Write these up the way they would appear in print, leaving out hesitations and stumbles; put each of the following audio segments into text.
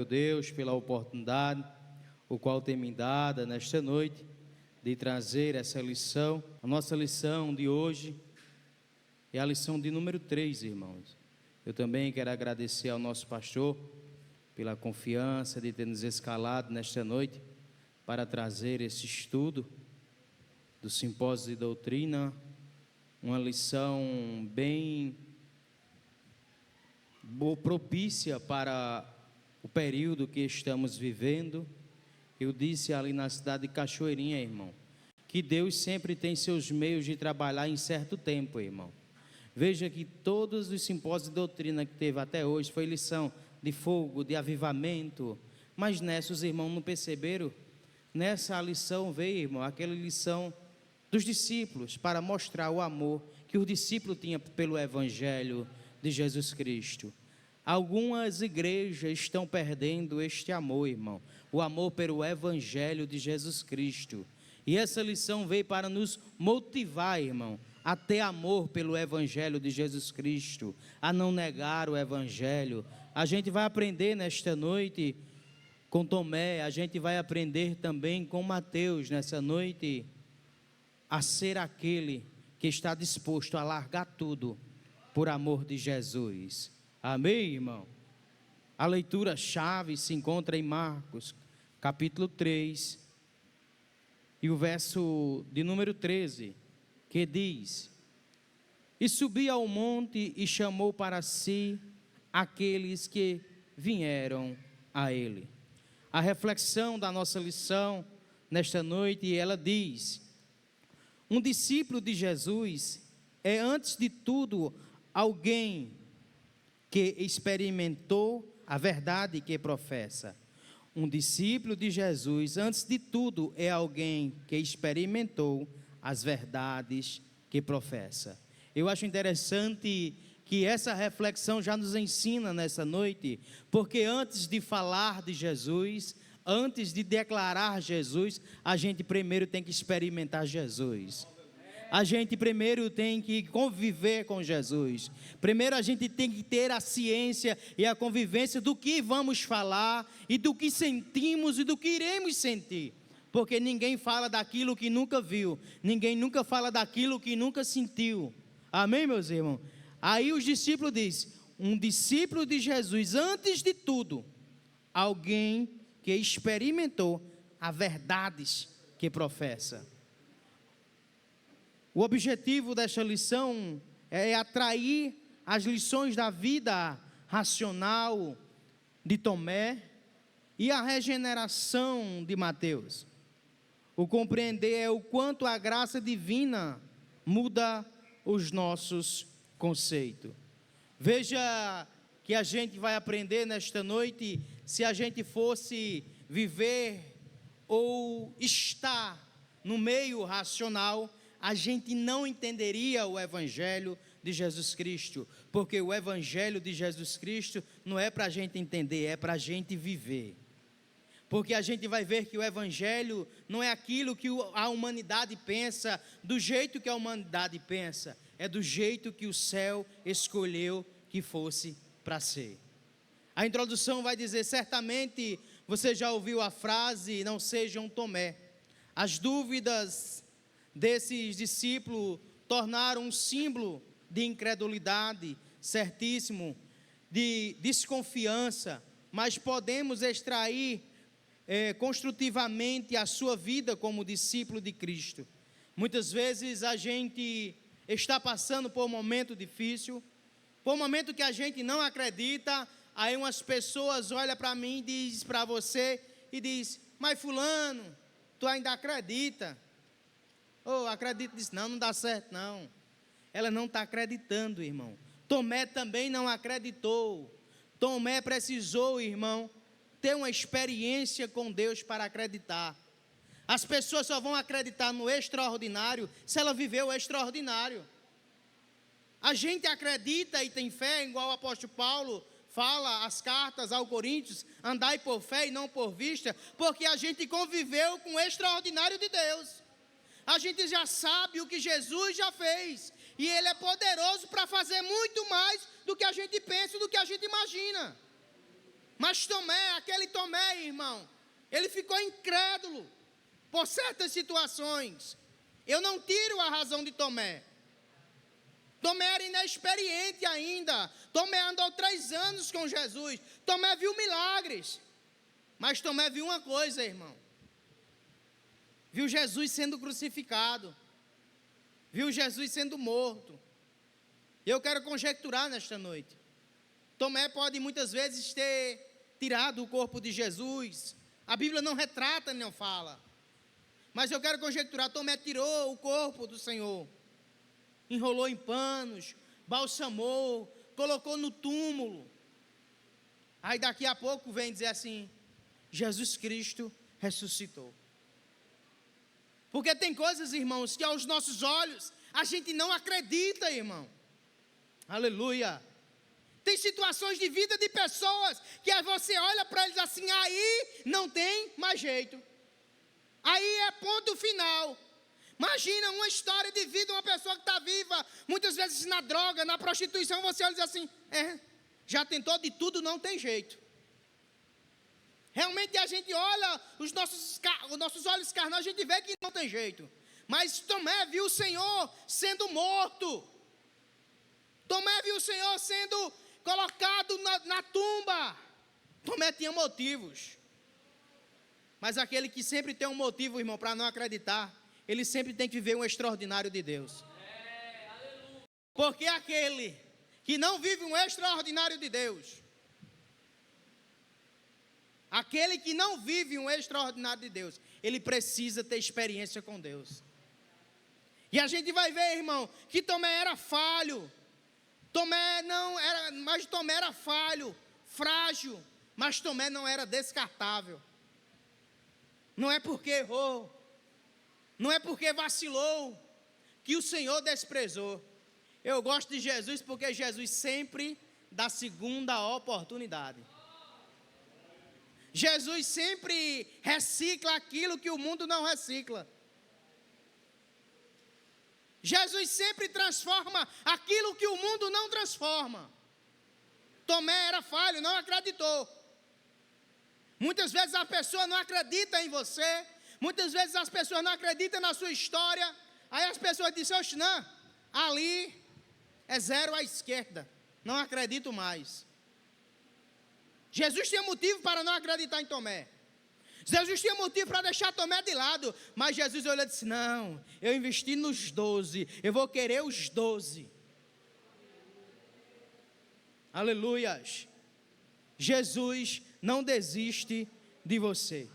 Meu Deus, pela oportunidade, o qual tem me dado nesta noite, de trazer essa lição. A nossa lição de hoje é a lição de número 3, irmãos. Eu também quero agradecer ao nosso pastor pela confiança de ter nos escalado nesta noite para trazer esse estudo do Simpósio de Doutrina, uma lição bem propícia para o período que estamos vivendo. Eu disse ali na cidade de Cachoeirinha, irmão, que Deus sempre tem seus meios de trabalhar em certo tempo, irmão. Veja que todos os simpósios de doutrina que teve até hoje foi lição de fogo, de avivamento, mas nessa os irmãos não perceberam. Nessa lição veio, irmão, aquela lição dos discípulos para mostrar o amor que os discípulos tinham pelo Evangelho de Jesus Cristo. Algumas igrejas estão perdendo este amor, irmão, o amor pelo Evangelho de Jesus Cristo. E essa lição veio para nos motivar, irmão, a ter amor pelo Evangelho de Jesus Cristo, a não negar o Evangelho. A gente vai aprender nesta noite com Tomé, a gente vai aprender também com Mateus nessa noite, a ser aquele que está disposto a largar tudo por amor de Jesus. Amém, irmão? A leitura-chave se encontra em Marcos, capítulo 3, e o verso de número 13, que diz: E subiu ao monte e chamou para si aqueles que vieram a ele. A reflexão da nossa lição nesta noite, ela diz: um discípulo de Jesus é, antes de tudo, alguém que experimentou a verdade que professa. Um discípulo de Jesus, antes de tudo, é alguém que experimentou as verdades que professa. Eu acho interessante que essa reflexão já nos ensina nessa noite, porque antes de falar de Jesus, antes de declarar Jesus, a gente primeiro tem que experimentar Jesus. A gente primeiro tem que conviver com Jesus. Primeiro a gente tem que ter a ciência e a convivência do que vamos falar e do que sentimos e do que iremos sentir. Porque ninguém fala daquilo que nunca viu, ninguém nunca fala daquilo que nunca sentiu. Amém, meus irmãos? Aí os discípulos dizem: um discípulo de Jesus, antes de tudo, alguém que experimentou as verdades que professa. O objetivo desta lição é atrair as lições da vida racional de Tomé e a regeneração de Mateus. O compreender é o quanto a graça divina muda os nossos conceitos. Veja que a gente vai aprender nesta noite, se a gente fosse viver ou estar no meio racional, a gente não entenderia o Evangelho de Jesus Cristo, porque o Evangelho de Jesus Cristo não é para a gente entender, é para a gente viver. Porque a gente vai ver que o Evangelho não é aquilo que a humanidade pensa, do jeito que a humanidade pensa, é do jeito que o céu escolheu que fosse para ser. A introdução vai dizer: certamente você já ouviu a frase, não seja um Tomé. As dúvidas desses discípulos tornaram um símbolo de incredulidade, certíssimo, de desconfiança, mas podemos extrair construtivamente a sua vida como discípulo de Cristo. Muitas vezes a gente está passando por um momento difícil, por um momento que a gente não acredita, aí umas pessoas olham para mim e dizem para você, e diz: mas fulano, tu ainda acredita? Oh, acredito nisso, não dá certo não. Ela não está acreditando, irmão. Tomé também não acreditou. Tomé precisou, irmão, ter uma experiência com Deus para acreditar. As pessoas só vão acreditar no extraordinário se ela viveu o extraordinário. A gente acredita e tem fé, igual o apóstolo Paulo fala as cartas aos Coríntios: andai por fé e não por vista, porque a gente conviveu com o extraordinário de Deus. A gente já sabe o que Jesus já fez, e Ele é poderoso para fazer muito mais do que a gente pensa, do que a gente imagina. Mas Tomé, aquele Tomé, irmão, ele ficou incrédulo por certas situações. Eu não tiro a razão de Tomé. Tomé era inexperiente ainda. Tomé andou 3 anos com Jesus. Tomé viu milagres. Mas Tomé viu uma coisa, irmão. Viu Jesus sendo crucificado. Viu Jesus sendo morto. Eu quero conjecturar nesta noite. Tomé pode muitas vezes ter tirado o corpo de Jesus. A Bíblia não retrata, não fala. Mas eu quero conjecturar, Tomé tirou o corpo do Senhor. Enrolou em panos, balsamou, colocou no túmulo. Aí daqui a pouco vem dizer assim, Jesus Cristo ressuscitou. Porque tem coisas, irmãos, que aos nossos olhos a gente não acredita, irmão. Aleluia. Tem situações de vida de pessoas que aí você olha para eles assim, aí não tem mais jeito. Aí é ponto final. Imagina uma história de vida, uma pessoa que está viva, muitas vezes na droga, na prostituição, você olha e diz assim, já tentou de tudo, não tem jeito. Realmente a gente olha, os nossos olhos carnais, a gente vê que não tem jeito. Mas Tomé viu o Senhor sendo morto. Tomé viu o Senhor sendo colocado na tumba. Tomé tinha motivos. Mas aquele que sempre tem um motivo, irmão, para não acreditar, ele sempre tem que viver um extraordinário de Deus. Porque aquele que não vive um extraordinário de Deus, aquele que não vive um extraordinário de Deus, ele precisa ter experiência com Deus. E a gente vai ver, irmão, que Tomé era falho. Mas Tomé era falho, frágil, mas Tomé não era descartável. Não é porque errou, não é porque vacilou, que o Senhor desprezou. Eu gosto de Jesus porque Jesus sempre dá segunda oportunidade. Jesus sempre recicla aquilo que o mundo não recicla. Jesus sempre transforma aquilo que o mundo não transforma. Tomé era falho, não acreditou. Muitas vezes a pessoa não acredita em você. Muitas vezes as pessoas não acreditam na sua história. Aí as pessoas dizem, oxe, não, ali é 0 à esquerda. Não acredito mais. Jesus tinha motivo para não acreditar em Tomé. Jesus tinha motivo para deixar Tomé de lado. Mas Jesus olhou e disse, não, eu investi nos 12. Eu vou querer os 12. Aleluias. Jesus não desiste de você.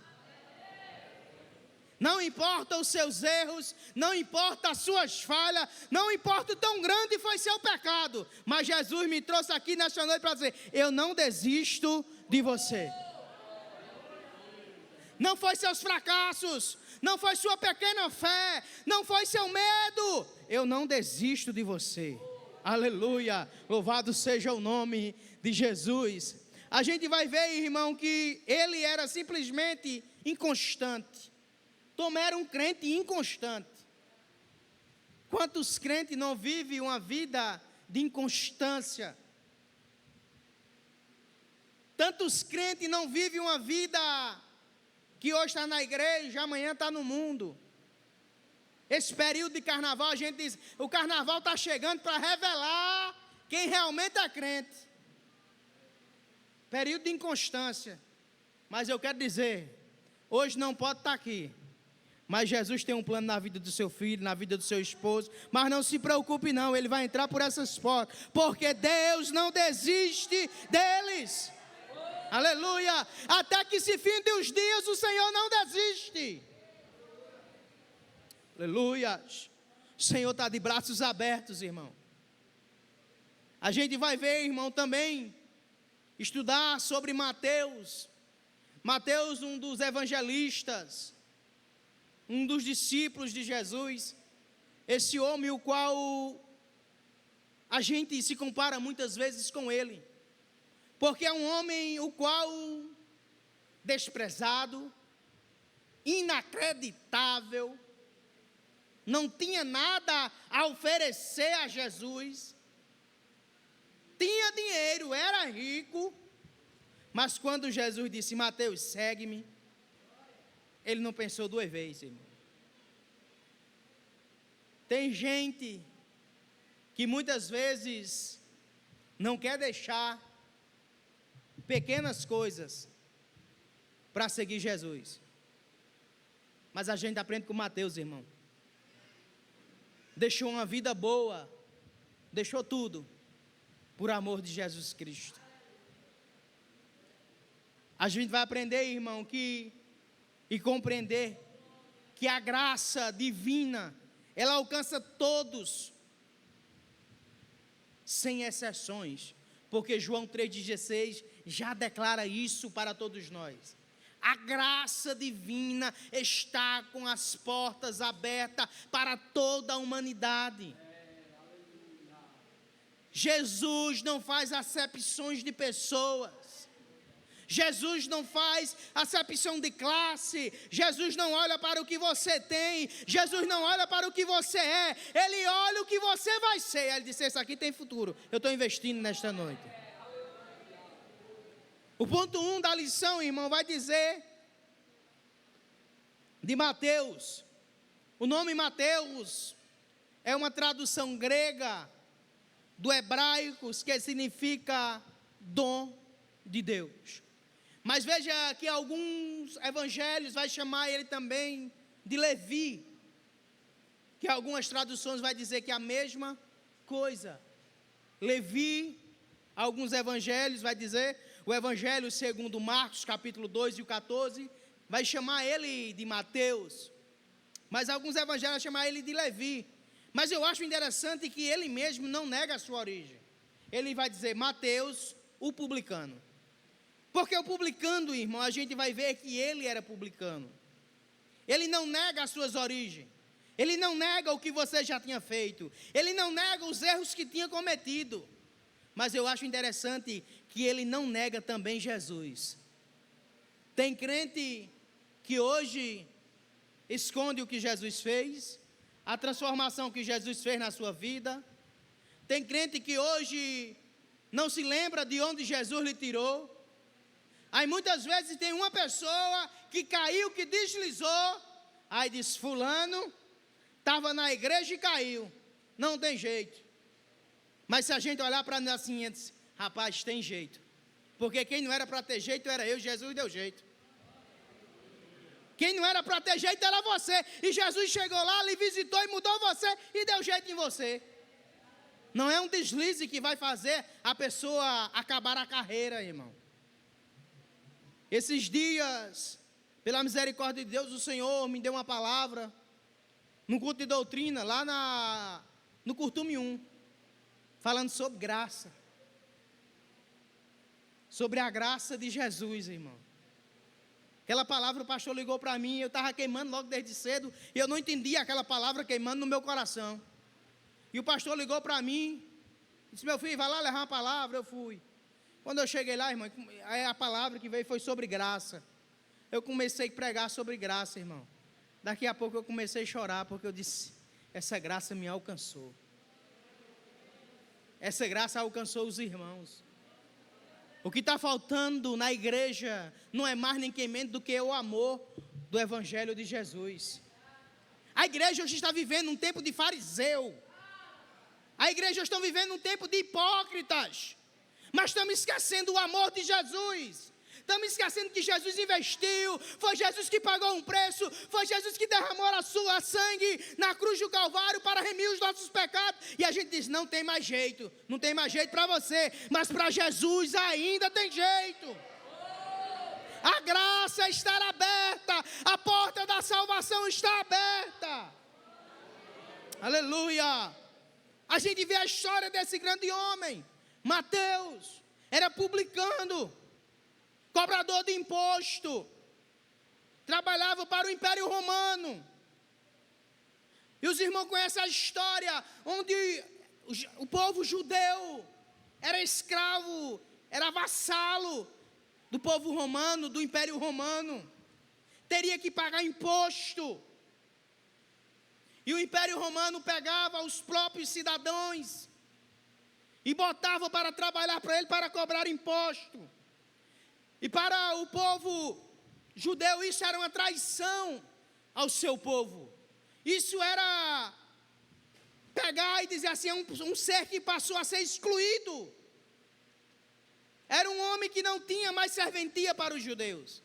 Não importa os seus erros, não importa as suas falhas, não importa o tão grande foi seu pecado, mas Jesus me trouxe aqui nesta noite para dizer, eu não desisto de você. Não foi seus fracassos, não foi sua pequena fé, não foi seu medo, eu não desisto de você. Aleluia, louvado seja o nome de Jesus. A gente vai ver, irmão, que ele era simplesmente inconstante. Tomé era um crente inconstante. Quantos crentes não vivem uma vida de inconstância? Tantos crentes não vivem uma vida que hoje está na igreja, amanhã está no mundo. Esse período de carnaval, a gente diz, o carnaval está chegando para revelar quem realmente é crente. Período de inconstância. Mas eu quero dizer, hoje não pode estar aqui, mas Jesus tem um plano na vida do seu filho, na vida do seu esposo. Mas não se preocupe não, ele vai entrar por essas portas, porque Deus não desiste deles. Aleluia, até que se finde os dias, o Senhor não desiste. Aleluia, o Senhor está de braços abertos, irmão. A gente vai ver, irmão, também estudar sobre Mateus. Mateus, um dos evangelistas, um dos discípulos de Jesus, esse homem o qual a gente se compara muitas vezes com ele, porque é um homem o qual desprezado, inacreditável, não tinha nada a oferecer a Jesus, tinha dinheiro, era rico, Mas quando Jesus disse: Mateus, segue-me, ele não pensou duas vezes, irmão. Tem gente que muitas vezes não quer deixar pequenas coisas para seguir Jesus. Mas a gente aprende com Mateus, irmão. Deixou uma vida boa, deixou tudo, por amor de Jesus Cristo. A gente vai aprender, irmão, e compreender que a graça divina, ela alcança todos, sem exceções, porque João 3,16 já declara isso para todos nós. A graça divina está com as portas abertas para toda a humanidade. Jesus não faz acepções de pessoas. Jesus não faz acepção de classe. Jesus não olha para o que você tem. Jesus não olha para o que você é. Ele olha o que você vai ser. Ele disse: esse aqui tem futuro. Eu estou investindo nesta noite. O ponto 1 da lição, irmão, vai dizer de Mateus. O nome Mateus é uma tradução grega do hebraico, que significa dom de Deus. Mas veja que alguns evangelhos vai chamar ele também de Levi, que algumas traduções vai dizer que é a mesma coisa. Levi, alguns evangelhos vai dizer, o evangelho segundo Marcos, capítulo 2 e o 14, vai chamar ele de Mateus, mas alguns evangelhos vão chamar ele de Levi. Mas eu acho interessante que ele mesmo não nega a sua origem. Ele vai dizer Mateus, o publicano. Porque o publicano, irmão, a gente vai ver que ele era publicano. Ele não nega as suas origens. Ele não nega o que você já tinha feito. Ele não nega os erros que tinha cometido. Mas eu acho interessante que ele não nega também Jesus. Tem crente que hoje esconde o que Jesus fez, a transformação que Jesus fez na sua vida. Tem crente que hoje não se lembra de onde Jesus lhe tirou. Aí muitas vezes tem uma pessoa que caiu, que deslizou, aí diz: fulano estava na igreja e caiu, não tem jeito. Mas se a gente olhar para nós assim, diz: rapaz, tem jeito, porque quem não era para ter jeito era eu, Jesus deu jeito. Quem não era para ter jeito era você, e Jesus chegou lá, lhe visitou e mudou você, e deu jeito em você. Não é um deslize que vai fazer a pessoa acabar a carreira, irmão. Esses dias, pela misericórdia de Deus, o Senhor me deu uma palavra, no culto de doutrina, lá no Curtume 1, falando sobre graça. Sobre a graça de Jesus, irmão. Aquela palavra o pastor ligou para mim, eu estava queimando logo desde cedo, e eu não entendia aquela palavra queimando no meu coração. E o pastor ligou para mim, disse: meu filho, vai lá levar uma palavra. Eu fui. Quando eu cheguei lá, irmão, a palavra que veio foi sobre graça. Eu comecei a pregar sobre graça, irmão. Daqui a pouco eu comecei a chorar, porque eu disse: essa graça me alcançou. Essa graça alcançou os irmãos. O que está faltando na igreja não é mais nem que menos do que o amor do Evangelho de Jesus. A igreja hoje está vivendo um tempo de fariseu. A igreja hoje está vivendo um tempo de hipócritas. Mas estamos esquecendo o amor de Jesus. Estamos esquecendo que Jesus investiu. Foi Jesus que pagou um preço. Foi Jesus que derramou a sua sangue na cruz do Calvário para remir os nossos pecados. E a gente diz: não tem mais jeito. Não tem mais jeito para você. Mas para Jesus ainda tem jeito. A graça está aberta. A porta da salvação está aberta. Aleluia. A gente vê a história desse grande homem. Mateus era publicano, cobrador de imposto, trabalhava para o Império Romano. E os irmãos conhecem a história onde o povo judeu era escravo, era vassalo do povo romano, do Império Romano. Teria que pagar imposto. E o Império Romano pegava os próprios cidadãos e botava para trabalhar para ele, para cobrar imposto. E para o povo judeu isso era uma traição ao seu povo. Isso era pegar e dizer assim, um ser que passou a ser excluído. Era um homem que não tinha mais serventia para os judeus.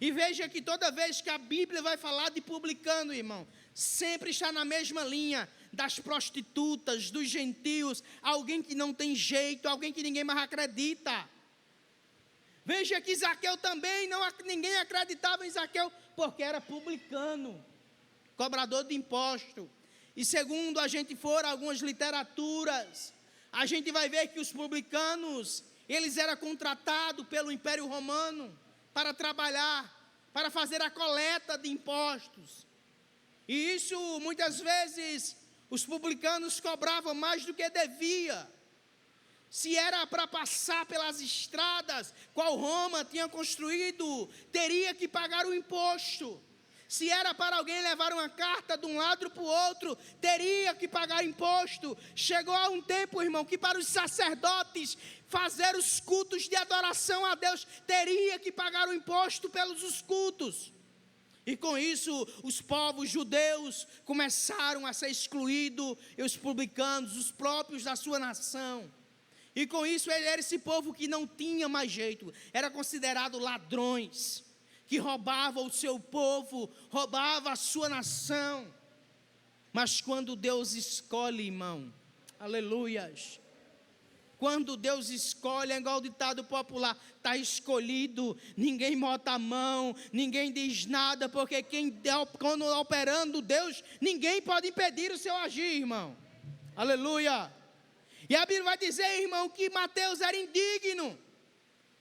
E veja que toda vez que a Bíblia vai falar de publicano, irmão, sempre está na mesma linha das prostitutas, dos gentios, alguém que não tem jeito, alguém que ninguém mais acredita. Veja que Zaqueu também, ninguém acreditava em Zaqueu, porque era publicano, cobrador de imposto. E segundo a gente for algumas literaturas, a gente vai ver que os publicanos, eles eram contratados pelo Império Romano para trabalhar, para fazer a coleta de impostos. E isso, muitas vezes, os publicanos cobravam mais do que devia. Se era para passar pelas estradas, qual Roma tinha construído, teria que pagar o imposto. Se era para alguém levar uma carta de um lado para o outro, teria que pagar imposto. Chegou a um tempo, irmão, que para os sacerdotes fazer os cultos de adoração a Deus, teria que pagar o imposto pelos os cultos. E com isso, os povos judeus começaram a ser excluídos, e os publicanos, os próprios da sua nação. E com isso, ele era esse povo que não tinha mais jeito, era considerado ladrões, que roubavam o seu povo, roubavam a sua nação. Mas quando Deus escolhe, irmão, aleluias, quando Deus escolhe, é igual o ditado popular, está escolhido, ninguém bota a mão, ninguém diz nada, porque quando operando Deus, ninguém pode impedir o seu agir, irmão, aleluia. E a Bíblia vai dizer, irmão, que Mateus era indigno,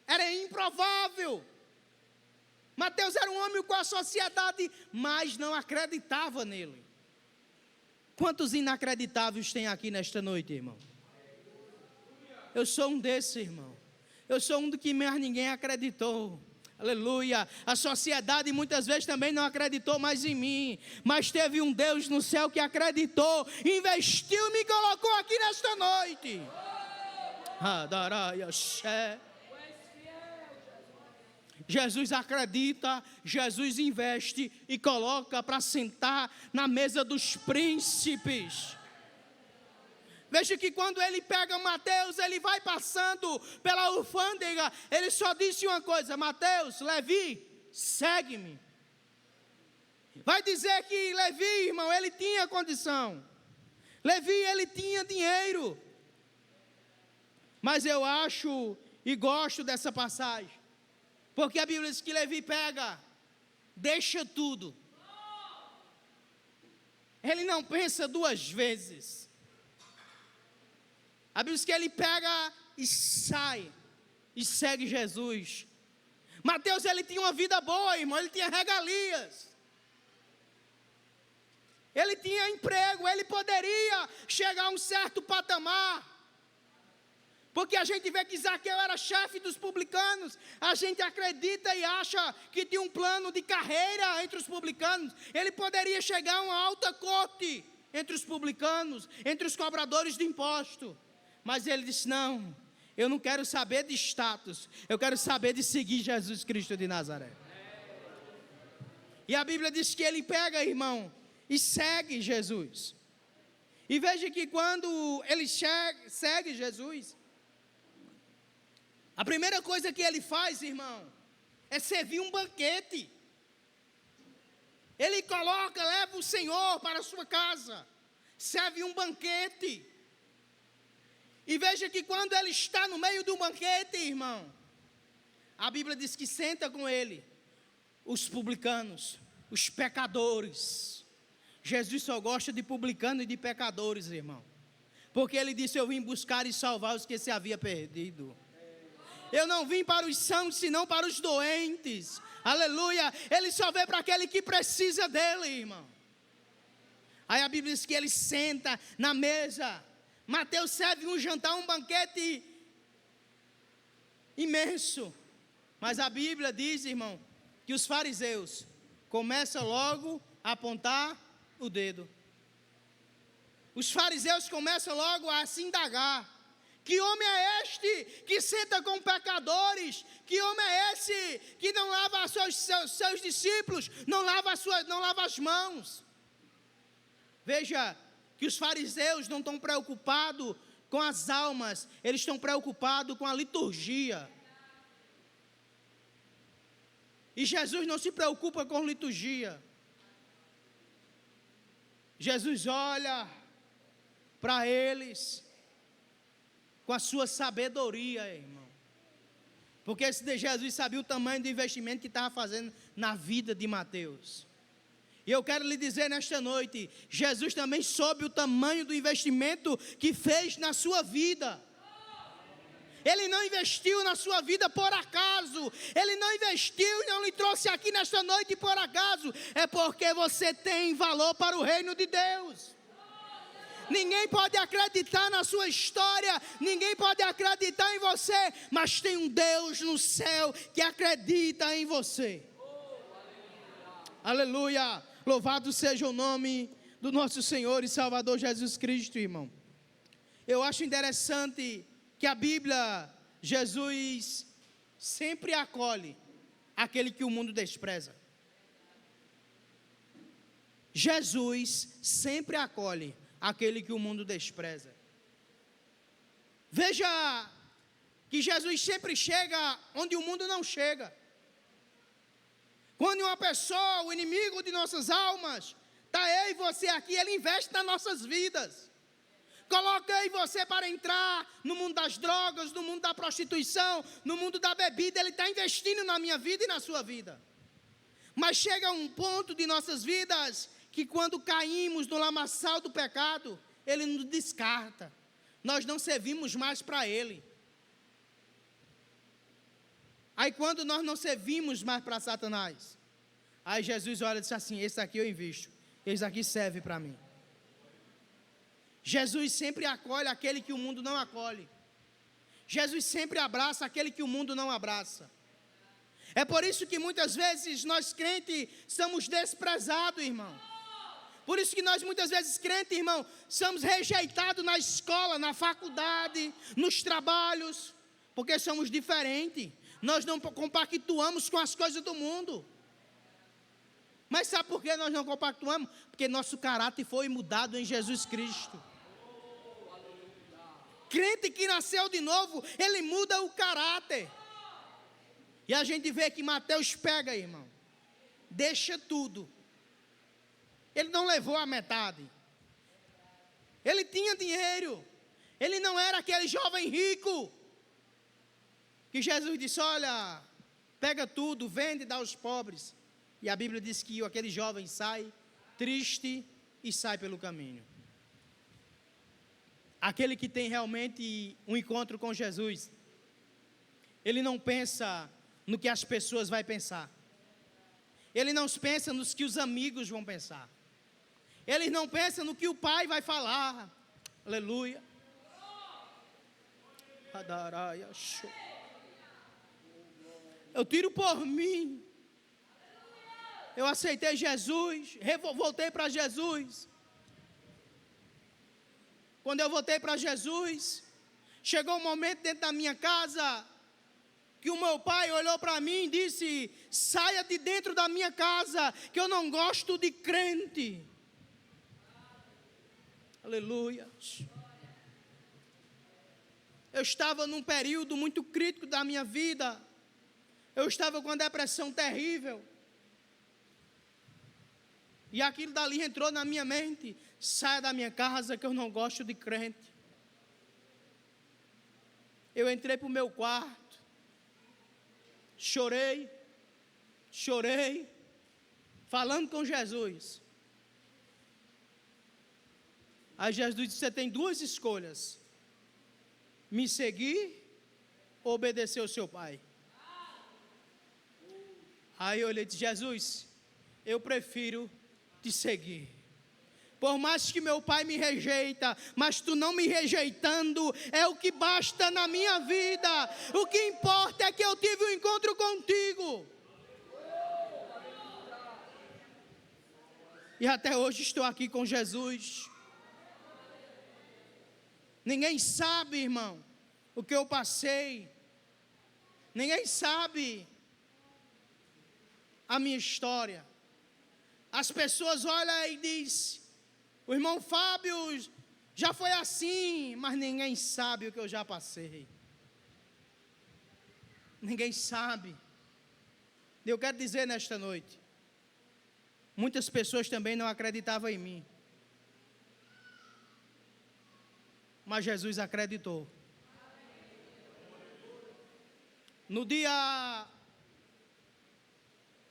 era improvável. Mateus era um homem com a sociedade, mas não acreditava nele. Quantos inacreditáveis tem aqui nesta noite, irmão? Eu sou um desses, irmão. Eu sou um do que mais ninguém acreditou. Aleluia. A sociedade muitas vezes também não acreditou mais em mim, mas teve um Deus no céu que acreditou, investiu e me colocou aqui nesta noite. Jesus acredita, Jesus investe e coloca para sentar na mesa dos príncipes. Veja que quando ele pega Mateus, ele vai passando pela alfândega, ele só disse uma coisa: Mateus, Levi, segue-me. Vai dizer que Levi, irmão, ele tinha condição. Levi, ele tinha dinheiro. Mas eu acho e gosto dessa passagem, porque a Bíblia diz que Levi pega, deixa tudo. Ele não pensa duas vezes. A Bíblia diz que ele pega e sai, e segue Jesus. Mateus, ele tinha uma vida boa, irmão, ele tinha regalias. Ele tinha emprego, ele poderia chegar a um certo patamar. Porque a gente vê que Zaqueu era chefe dos publicanos, a gente acredita e acha que tinha um plano de carreira entre os publicanos. Ele poderia chegar a uma alta corte entre os publicanos, entre os cobradores de imposto. Mas ele disse, não, eu não quero saber de status, eu quero saber de seguir Jesus Cristo de Nazaré. E a Bíblia diz que ele pega, irmão, e segue Jesus. E veja que quando ele segue Jesus, a primeira coisa que ele faz, irmão, é servir um banquete. Ele leva o Senhor para a sua casa, serve um banquete. E veja que quando ele está no meio do banquete, irmão, a Bíblia diz que senta com ele os publicanos, os pecadores. Jesus só gosta de publicanos e de pecadores, irmão, porque ele disse, eu vim buscar e salvar os que se havia perdido. Eu não vim para os sãos, senão para os doentes. Aleluia. Ele só veio para aquele que precisa dele, irmão. Aí a Bíblia diz que ele senta na mesa. Mateus serve um jantar, um banquete imenso. Mas a Bíblia diz, irmão, que os fariseus começam logo a apontar o dedo. Os fariseus começam logo a se indagar. Que homem é este que senta com pecadores? Que homem é esse que não lava seus discípulos, não lava as mãos? Veja que os fariseus não estão preocupados com as almas, eles estão preocupados com a liturgia. E Jesus não se preocupa com liturgia. Jesus olha para eles com a sua sabedoria, irmão. Porque esse Jesus sabia o tamanho do investimento que estava fazendo na vida de Mateus. E eu quero lhe dizer nesta noite, Jesus também soube o tamanho do investimento que fez na sua vida. Ele não investiu na sua vida por acaso. Ele não investiu e não lhe trouxe aqui nesta noite por acaso. É porque você tem valor para o reino de Deus. Ninguém pode acreditar na sua história, ninguém pode acreditar em você, mas tem um Deus no céu que acredita em você. Aleluia! Louvado seja o nome do nosso Senhor e Salvador Jesus Cristo, irmão. Eu acho interessante que a Bíblia, Jesus sempre acolhe aquele que o mundo despreza. Jesus sempre acolhe aquele que o mundo despreza. Veja que Jesus sempre chega onde o mundo não chega. Quando uma pessoa, o inimigo de nossas almas, está eu e você aqui, ele investe nas nossas vidas. Coloca eu e você para entrar no mundo das drogas, no mundo da prostituição, no mundo da bebida, ele está investindo na minha vida e na sua vida. Mas chega um ponto de nossas vidas que quando caímos no lamaçal do pecado, ele nos descarta. Nós não servimos mais para ele. Aí quando nós não servimos mais para Satanás, aí Jesus olha e diz assim, esse aqui eu invisto, esse aqui serve para mim. Jesus sempre acolhe aquele que o mundo não acolhe. Jesus sempre abraça aquele que o mundo não abraça. É por isso que muitas vezes nós crentes somos desprezados, irmão. Por isso que nós muitas vezes crentes, irmão, somos rejeitados na escola, na faculdade, nos trabalhos, porque somos diferentes. Nós não compactuamos com as coisas do mundo. Mas sabe por que nós não compactuamos? Porque nosso caráter foi mudado em Jesus Cristo. Crente que nasceu de novo, ele muda o caráter. E a gente vê que Mateus pega, irmão, deixa tudo. Ele não levou a metade. Ele tinha dinheiro. Ele não era aquele jovem rico que Jesus disse, olha, pega tudo, vende e dá aos pobres. E a Bíblia diz que aquele jovem sai triste e sai pelo caminho. Aquele que tem realmente um encontro com Jesus, ele não pensa no que as pessoas vão pensar. Ele não pensa nos que os amigos vão pensar. Ele não pensa no que o pai vai falar. Aleluia. Eu tiro por mim. Eu aceitei Jesus, voltei para Jesus. Quando eu voltei para Jesus, chegou um momento dentro da minha casa que o meu pai olhou para mim e disse, saia de dentro da minha casa, que eu não gosto de crente. Aleluia. Eu estava num período muito crítico da minha vida. Eu estava com uma depressão terrível. E aquilo dali entrou na minha mente. Saia da minha casa que eu não gosto de crente. Eu entrei para o meu quarto. Chorei. Falando com Jesus. Aí Jesus disse, você tem duas escolhas. Me seguir ou obedecer ao seu pai. Aí eu olhei e disse, Jesus, eu prefiro te seguir. Por mais que meu pai me rejeita, mas tu não me rejeitando, é o que basta na minha vida. O que importa é que eu tive um encontro contigo. E até hoje estou aqui com Jesus. Ninguém sabe, irmão, o que eu passei. Ninguém sabe a minha história. As pessoas olham e dizem: o irmão Fábio já foi assim, mas ninguém sabe o que eu já passei. Ninguém sabe. Eu quero dizer nesta noite, muitas pessoas também não acreditavam em mim, mas Jesus acreditou. No dia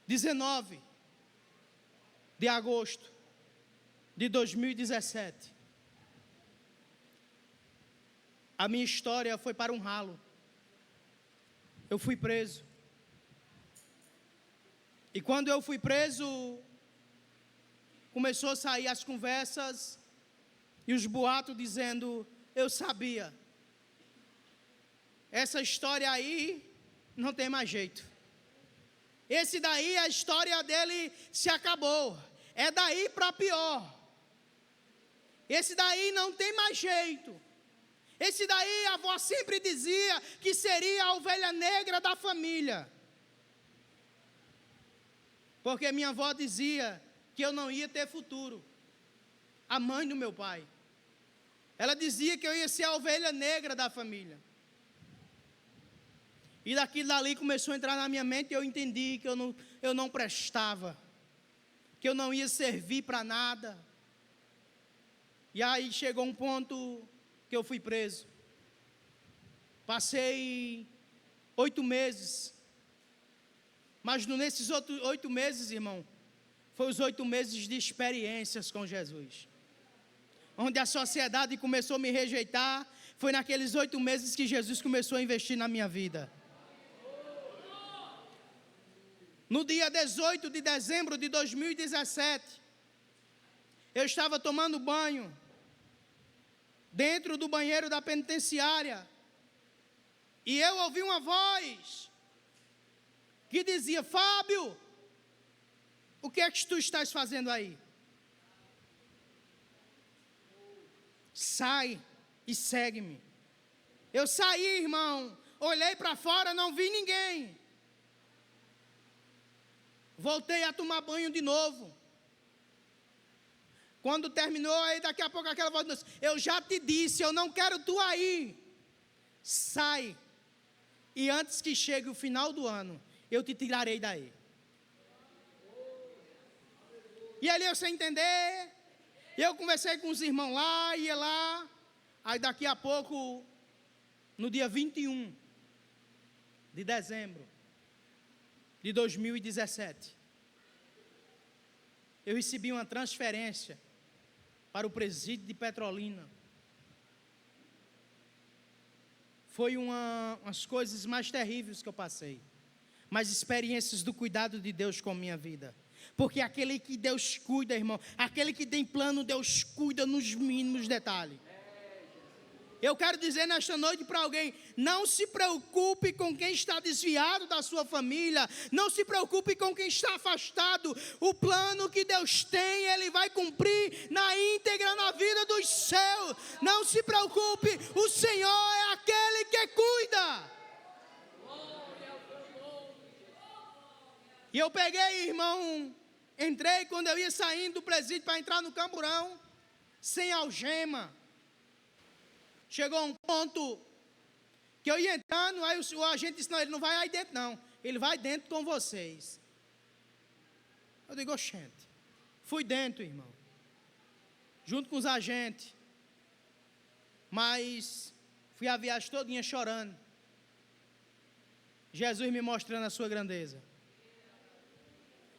19 de agosto de 2017, a minha história foi para um ralo. Eu fui preso. E quando eu fui preso, começou a sair as conversas e os boatos dizendo: eu sabia, essa história aí não tem mais jeito. Esse daí, a história dele se acabou. É daí para pior. Esse daí não tem mais jeito. Esse daí a avó sempre dizia que seria a ovelha negra da família. Porque minha avó dizia que eu não ia ter futuro. A mãe do meu pai. Ela dizia que eu ia ser a ovelha negra da família. E daquilo dali começou a entrar na minha mente e eu entendi que eu não prestava. Que eu não ia servir para nada. E aí chegou um ponto que eu fui preso. Passei 8 meses. Mas nesses outros 8 meses, irmão, foi os 8 meses de experiências com Jesus. Onde a sociedade começou a me rejeitar, foi naqueles 8 meses que Jesus começou a investir na minha vida. No dia 18 de dezembro de 2017, eu estava tomando banho, dentro do banheiro da penitenciária, e eu ouvi uma voz, que dizia: Fábio, o que é que tu estás fazendo aí? Sai e segue-me. Eu saí, irmão, olhei para fora, não vi ninguém. Voltei a tomar banho de novo. Quando terminou, aí daqui a pouco aquela voz disse: eu já te disse, eu não quero tu aí. Sai. E antes que chegue o final do ano, eu te tirarei daí. E ali eu sem entender, eu conversei com os irmãos lá, ia lá. Aí daqui a pouco, no dia 21 de dezembro de 2017, eu recebi uma transferência para o presídio de Petrolina. Foi umas coisas mais terríveis que eu passei, mas experiências do cuidado de Deus com a minha vida. Porque aquele que Deus cuida, irmão, aquele que tem plano, Deus cuida nos mínimos detalhes. Eu quero dizer nesta noite para alguém: não se preocupe com quem está desviado da sua família, não se preocupe com quem está afastado. O plano que Deus tem, Ele vai cumprir na íntegra na vida dos seus. Não se preocupe, o Senhor é aquele que cuida. E eu peguei, irmão, entrei quando eu ia saindo do presídio para entrar no camburão, sem algema. Chegou um ponto que eu ia entrando, aí o agente disse: não, ele não vai aí dentro não, ele vai dentro com vocês. Eu digo: oxente. Fui dentro, irmão, junto com os agentes, mas fui a viagem todinha chorando, Jesus me mostrando a sua grandeza.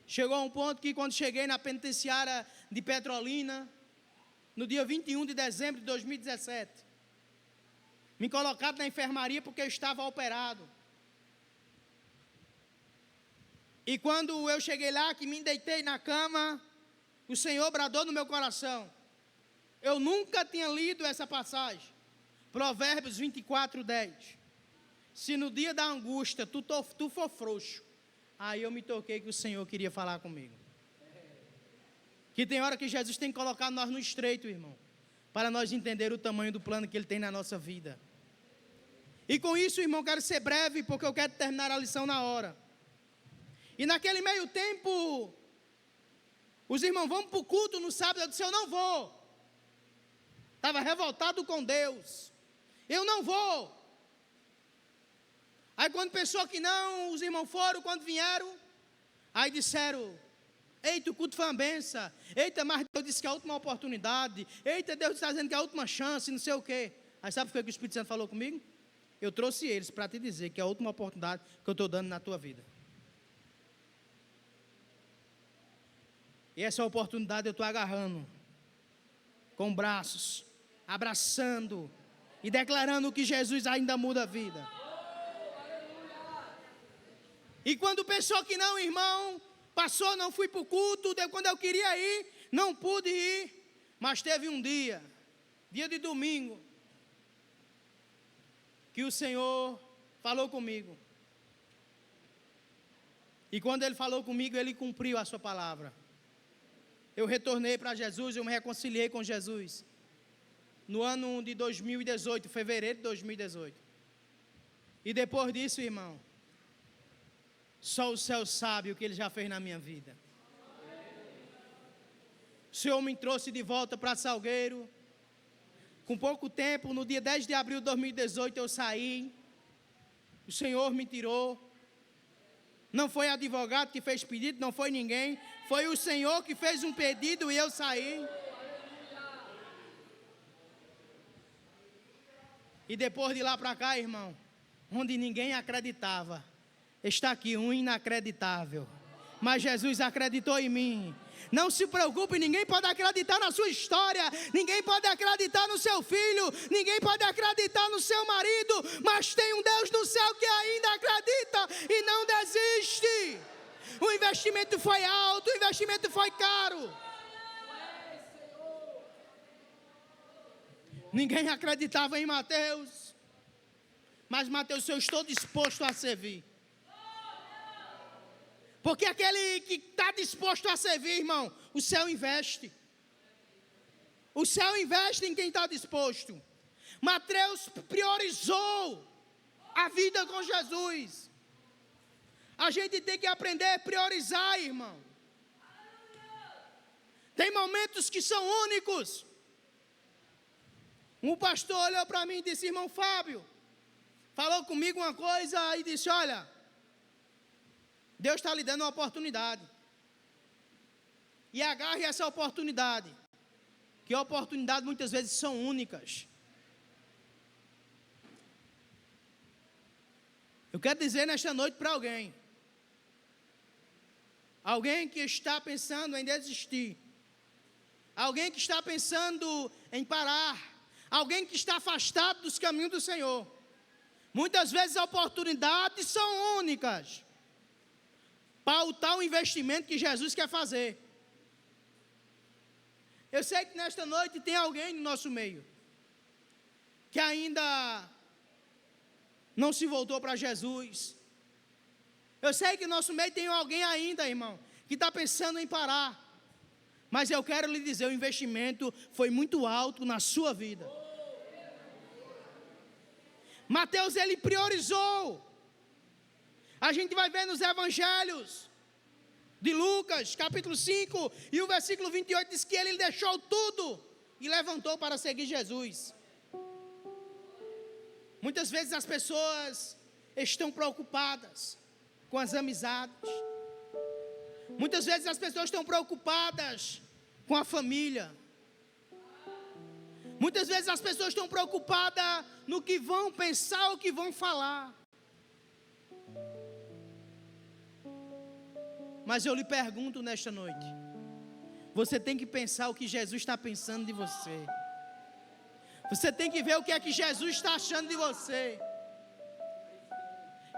Chegou um ponto que quando cheguei na penitenciária de Petrolina, no dia 21 de dezembro de 2017, me colocaram na enfermaria porque eu estava operado. E quando eu cheguei lá, que me deitei na cama, o Senhor bradou no meu coração. Eu nunca tinha lido essa passagem, Provérbios 24:10. Se no dia da angústia tu for frouxo, aí eu me toquei que o Senhor queria falar comigo. Que tem hora que Jesus tem que colocar nós no estreito, irmão, para nós entender o tamanho do plano que Ele tem na nossa vida. E com isso, irmão, quero ser breve, porque eu quero terminar a lição na hora. E naquele meio tempo, os irmãos vão para o culto no sábado. Eu disse, eu não vou. Estava revoltado com Deus. Eu não vou. Aí quando pensou que não, os irmãos foram, quando vieram, aí disseram, eita, o culto foi uma benção. Eita, mas Deus disse que é a última oportunidade. Eita, Deus está dizendo que é a última chance, não sei o quê. Aí sabe o que o Espírito Santo falou comigo? Eu trouxe eles para te dizer que é a última oportunidade que eu estou dando na tua vida. E essa oportunidade eu estou agarrando com braços, abraçando e declarando que Jesus ainda muda a vida. E quando pensou que não, irmão, passou, não fui para o culto, quando eu queria ir, não pude ir, mas teve um dia de domingo, que o Senhor falou comigo. E quando Ele falou comigo, Ele cumpriu a sua palavra. Eu retornei para Jesus, eu me reconciliei com Jesus. No ano de 2018, fevereiro de 2018. E depois disso, irmão, só o céu sabe o que Ele já fez na minha vida. O Senhor me trouxe de volta para Salgueiro. Com pouco tempo, no dia 10 de abril de 2018, eu saí. O Senhor me tirou. Não foi advogado que fez pedido, não foi ninguém. Foi o Senhor que fez um pedido e eu saí. E depois de lá para cá, irmão, onde ninguém acreditava, está aqui um inacreditável. Mas Jesus acreditou em mim. Não se preocupe, ninguém pode acreditar na sua história, ninguém pode acreditar no seu filho, ninguém pode acreditar no seu marido, mas tem um Deus no céu que ainda acredita e não desiste. O investimento foi alto, o investimento foi caro. Ninguém acreditava em Mateus, mas Mateus, eu estou disposto a servir. Porque aquele que está disposto a servir, irmão, o céu investe. O céu investe em quem está disposto. Mateus priorizou a vida com Jesus. A gente tem que aprender a priorizar, irmão. Tem momentos que são únicos. Um pastor olhou para mim e disse, irmão Fábio, falou comigo uma coisa e disse, olha, Deus está lhe dando uma oportunidade. E agarre essa oportunidade. Que oportunidades muitas vezes são únicas. Eu quero dizer nesta noite para alguém. Alguém que está pensando em desistir. Alguém que está pensando em parar. Alguém que está afastado dos caminhos do Senhor. Muitas vezes oportunidades são únicas. Para o tal investimento que Jesus quer fazer. Eu sei que nesta noite tem alguém no nosso meio que ainda não se voltou para Jesus. Eu sei que no nosso meio tem alguém ainda, irmão, que está pensando em parar. Mas eu quero lhe dizer, o investimento foi muito alto na sua vida. Mateus, ele priorizou. A gente vai ver nos evangelhos de Lucas, capítulo 5, e o versículo 28 diz que ele deixou tudo e levantou para seguir Jesus. Muitas vezes as pessoas estão preocupadas com as amizades. Muitas vezes as pessoas estão preocupadas com a família. Muitas vezes as pessoas estão preocupadas no que vão pensar ou que vão falar. Mas eu lhe pergunto nesta noite, você tem que pensar o que Jesus está pensando de você. Você tem que ver o que é que Jesus está achando de você.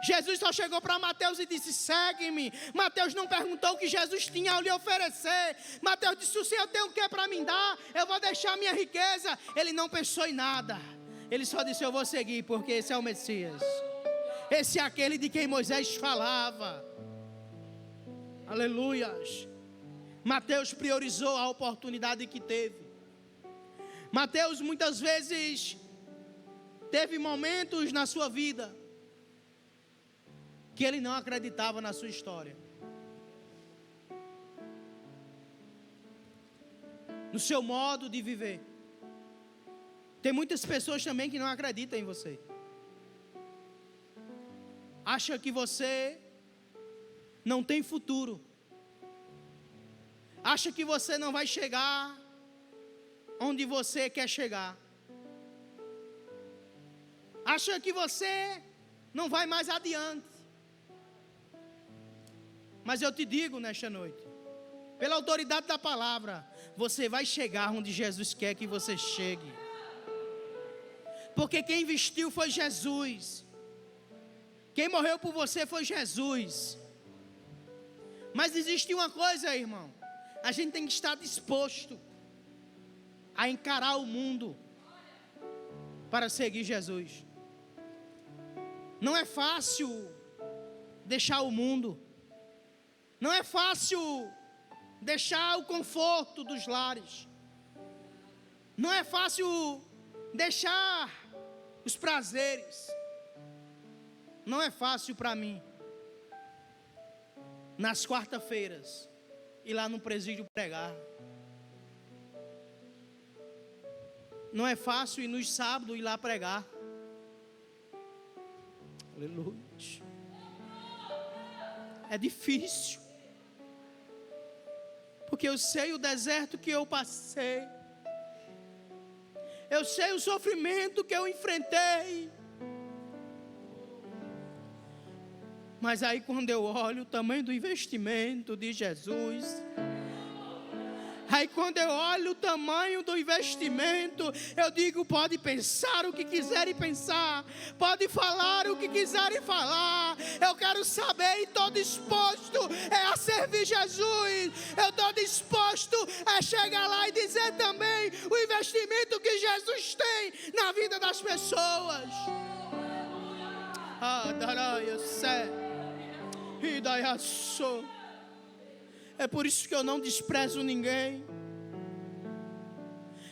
Jesus só chegou para Mateus e disse, segue-me. Mateus não perguntou o que Jesus tinha a lhe oferecer. Mateus disse, o Senhor tem o que para me dar? Eu vou deixar a minha riqueza. Ele não pensou em nada. Ele só disse, eu vou seguir, porque esse é o Messias. Esse é aquele de quem Moisés falava. Aleluias. Mateus priorizou a oportunidade que teve. Mateus muitas vezes teve momentos na sua vida que ele não acreditava na sua história, no seu modo de viver. Tem muitas pessoas também que não acreditam em você. Acha que você não tem futuro. Acha que você não vai chegar onde você quer chegar. Acha que você não vai mais adiante. Mas eu te digo nesta noite, pela autoridade da palavra, você vai chegar onde Jesus quer que você chegue. Porque quem vestiu foi Jesus. Quem morreu por você foi Jesus. Mas existe uma coisa, irmão. A gente tem que estar disposto a encarar o mundo para seguir Jesus. Não é fácil deixar o mundo. Não é fácil deixar o conforto dos lares. Não é fácil deixar os prazeres. Não é fácil para mim, nas quarta-feiras, ir lá no presídio pregar. Não é fácil ir nos sábados ir lá pregar. Aleluia. É difícil. Porque eu sei o deserto que eu passei. Eu sei o sofrimento que eu enfrentei. Mas aí quando eu olho o tamanho do investimento de Jesus, aí quando eu olho o tamanho do investimento, eu digo, pode pensar o que quiserem pensar, pode falar o que quiserem falar, eu quero saber e estou disposto a servir Jesus, eu estou disposto a chegar lá e dizer também o investimento que Jesus tem na vida das pessoas. É por isso que eu não desprezo ninguém.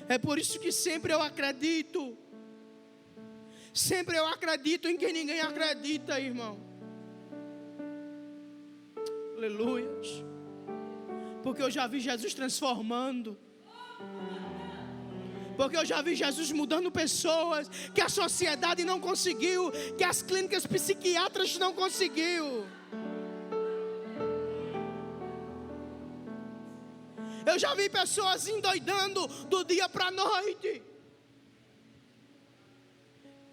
É por isso que sempre eu acredito. Sempre eu acredito em quem ninguém acredita, irmão. Aleluia. Porque eu já vi Jesus transformando. Porque eu já vi Jesus mudando pessoas que a sociedade não conseguiu, que as clínicas psiquiátricas não conseguiu. Eu já vi pessoas endoidando do dia para a noite.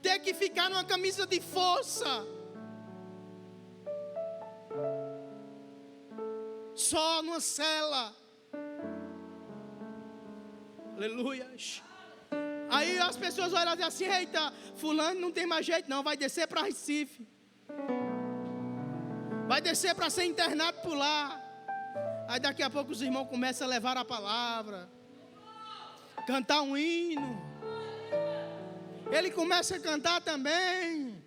Ter que ficar numa camisa de força. Só numa cela. Aleluia. Aí as pessoas olham assim, eita, fulano não tem mais jeito não, vai descer para Recife. Vai descer para ser internado por lá. Aí daqui a pouco os irmãos começam a levar a palavra, cantar um hino. Ele começa a cantar também.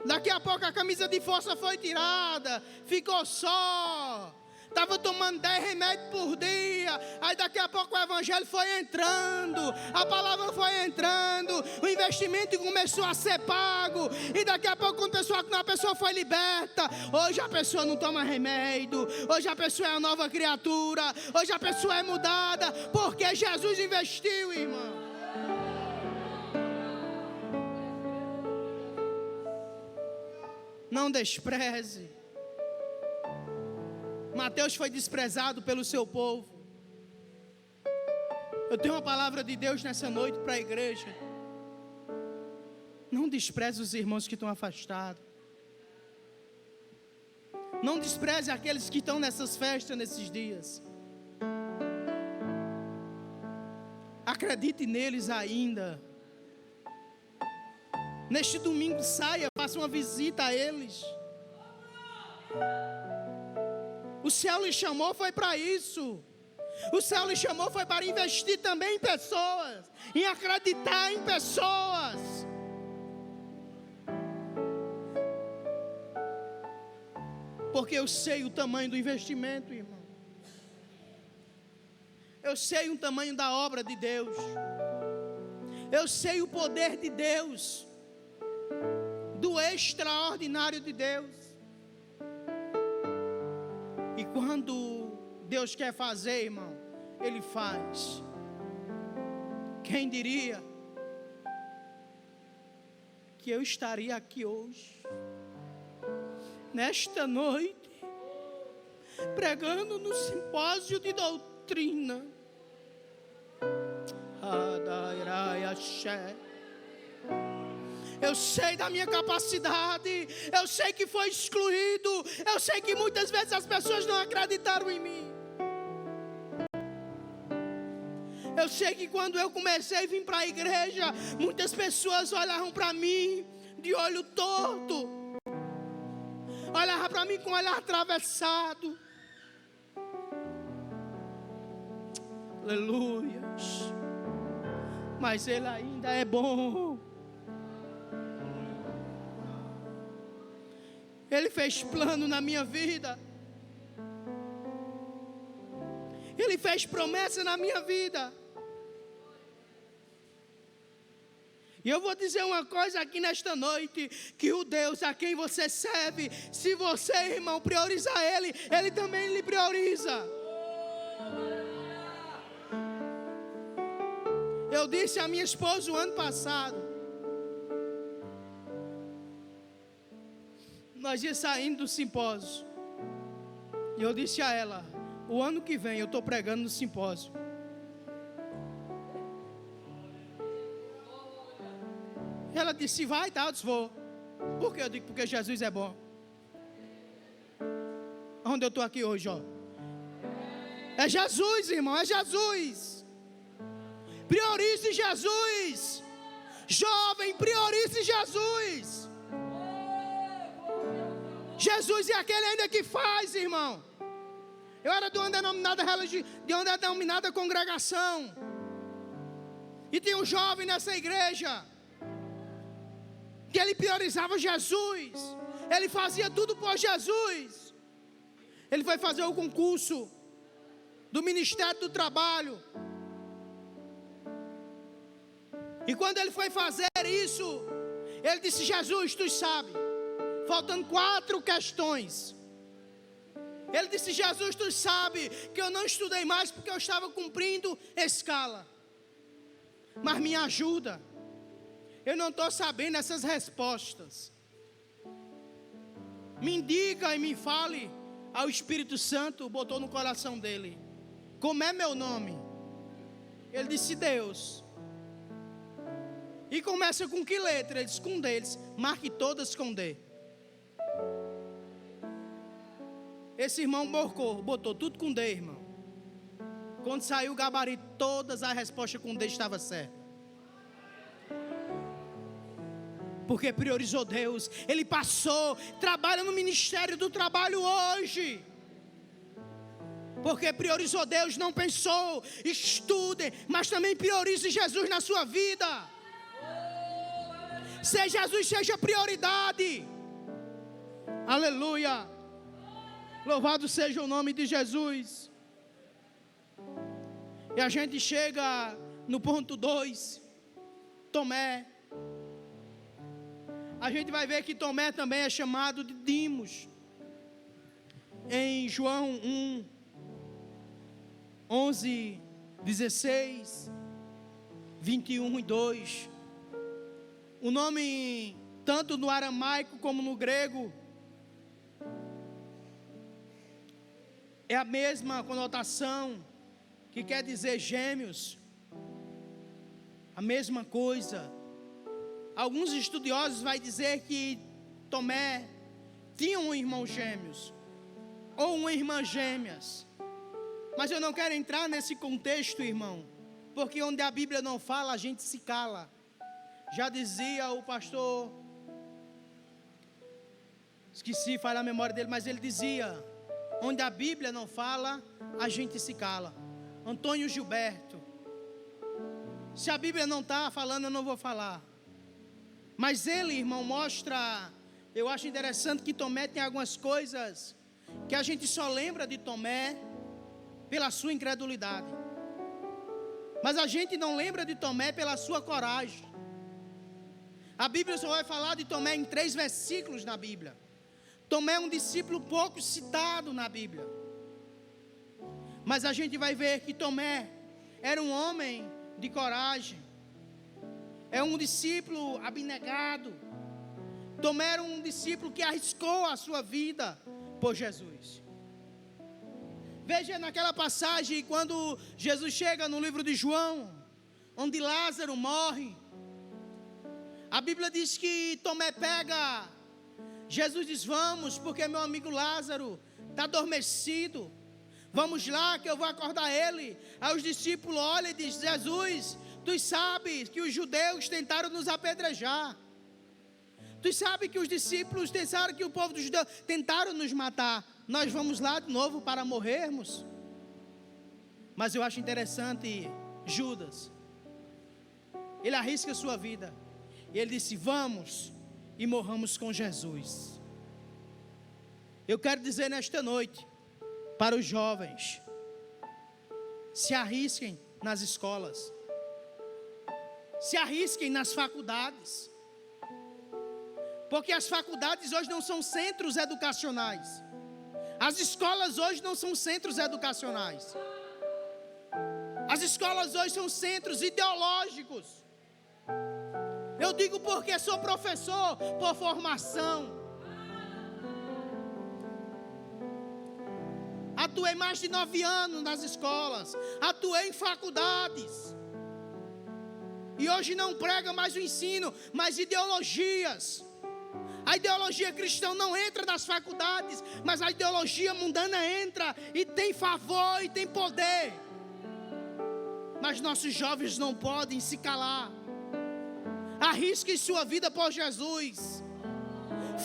Daqui a pouco a camisa de força foi tirada, ficou só. Estava tomando 10 remédios por dia. Aí daqui a pouco o evangelho foi entrando, a palavra foi entrando, o investimento começou a ser pago. E daqui a pouco quando a pessoa foi liberta, hoje a pessoa não toma remédio, hoje a pessoa é uma nova criatura, hoje a pessoa é mudada, porque Jesus investiu, irmão. Não despreze. Mateus foi desprezado pelo seu povo. Eu tenho uma palavra de Deus nessa noite para a igreja. Não despreze os irmãos que estão afastados. Não despreze aqueles que estão nessas festas, nesses dias. Acredite neles ainda. Neste domingo saia, faça uma visita a eles. O céu lhe chamou foi para isso. O céu lhe chamou foi para investir também em pessoas, em acreditar em pessoas. Porque eu sei o tamanho do investimento, irmão. Eu sei o tamanho da obra de Deus. Eu sei o poder de Deus, do extraordinário de Deus. E quando Deus quer fazer, irmão, Ele faz. Quem diria que eu estaria aqui hoje, nesta noite, pregando no simpósio de doutrina. Eu sei da minha capacidade, eu sei que foi excluído, eu sei que muitas vezes as pessoas não acreditaram em mim. Eu sei que quando eu comecei a vir para a igreja, muitas pessoas olhavam para mim de olho torto, olhavam para mim com o olhar atravessado. Aleluias. Mas Ele ainda é bom. Ele fez plano na minha vida. Ele fez promessa na minha vida. E eu vou dizer uma coisa aqui nesta noite, que o Deus a quem você serve, se você, irmão, priorizar Ele, Ele também lhe prioriza. Eu disse à minha esposa o ano passado, nós ia saindo do simpósio, e eu disse a ela, o ano que vem eu estou pregando no simpósio. Ela disse, vai, tá, eu disse, vou. Por quê? Eu digo, porque Jesus é bom. Onde eu estou aqui hoje, ó? É Jesus, irmão, é Jesus. Priorize Jesus. Jovem, priorize Jesus. Jesus é aquele ainda que faz, irmão. Eu era de uma denominada congregação. E tinha um jovem nessa igreja que ele priorizava Jesus. Ele fazia tudo por Jesus. Ele foi fazer o concurso do Ministério do Trabalho. E quando ele foi fazer isso, ele disse, Jesus, tu sabe, faltando 4 questões. Ele disse, Jesus, tu sabe que eu não estudei mais porque eu estava cumprindo escala. Mas me ajuda. Eu não estou sabendo essas respostas. Me indica e me fale. Aí o Espírito Santo botou no coração dele, como é meu nome? Ele disse, Deus. E começa com que letra? Ele disse, com D. Ele disse, marque todas com D. Esse irmão botou tudo com D, irmão. Quando saiu o gabarito, todas as respostas com D estavam certas. Porque priorizou Deus. Ele passou, trabalha no Ministério do Trabalho hoje. Porque priorizou Deus, não pensou, estude, mas também priorize Jesus na sua vida. Se Jesus seja prioridade. Aleluia. Louvado seja o nome de Jesus. E a gente chega no ponto 2, Tomé. A gente vai ver que Tomé também é chamado de Dimos. Em João 1, 11, 16, 21 e 2. O nome, tanto no aramaico como no grego, é a mesma conotação, que quer dizer gêmeos. A mesma coisa. Alguns estudiosos vão dizer que Tomé tinha um irmão gêmeos, ou uma irmã gêmeas. Mas eu não quero entrar nesse contexto, irmão, porque onde a Bíblia não fala, a gente se cala. Já dizia o pastor, esqueci, fala a memória dele, mas ele dizia, onde a Bíblia não fala, a gente se cala. Antônio Gilberto, se a Bíblia não está falando, eu não vou falar. Mas ele, irmão, mostra, eu acho interessante que Tomé tem algumas coisas que a gente só lembra de Tomé pela sua incredulidade. Mas a gente não lembra de Tomé pela sua coragem. A Bíblia só vai falar de Tomé em 3 versículos na Bíblia. Tomé é um discípulo pouco citado na Bíblia. Mas a gente vai ver que Tomé era um homem de coragem. É um discípulo abnegado. Tomé era um discípulo que arriscou a sua vida por Jesus. Veja naquela passagem, quando Jesus chega no livro de João, onde Lázaro morre. A Bíblia diz que Tomé pega, Jesus diz: vamos, porque meu amigo Lázaro está adormecido. Vamos lá que eu vou acordar ele. Aí os discípulos olham e dizem: Jesus, tu sabes que os judeus tentaram nos apedrejar. Tu sabes que os discípulos pensaram que o povo dos judeus tentaram nos matar. Nós vamos lá de novo para morrermos? Mas eu acho interessante Judas. Ele arrisca a sua vida. E ele disse: vamos e morramos com Jesus. Eu quero dizer nesta noite para os jovens: se arrisquem nas escolas, se arrisquem nas faculdades, porque as faculdades hoje não são centros educacionais, as escolas hoje não são centros educacionais, as escolas hoje são centros ideológicos. Eu digo porque sou professor por formação. Atuei mais de 9 anos nas escolas, atuei em faculdades. E hoje não prega mais o ensino, mas ideologias. A ideologia cristã não entra nas faculdades, mas a ideologia mundana entra e tem favor e tem poder. Mas nossos jovens não podem se calar. Arrisquem sua vida por Jesus.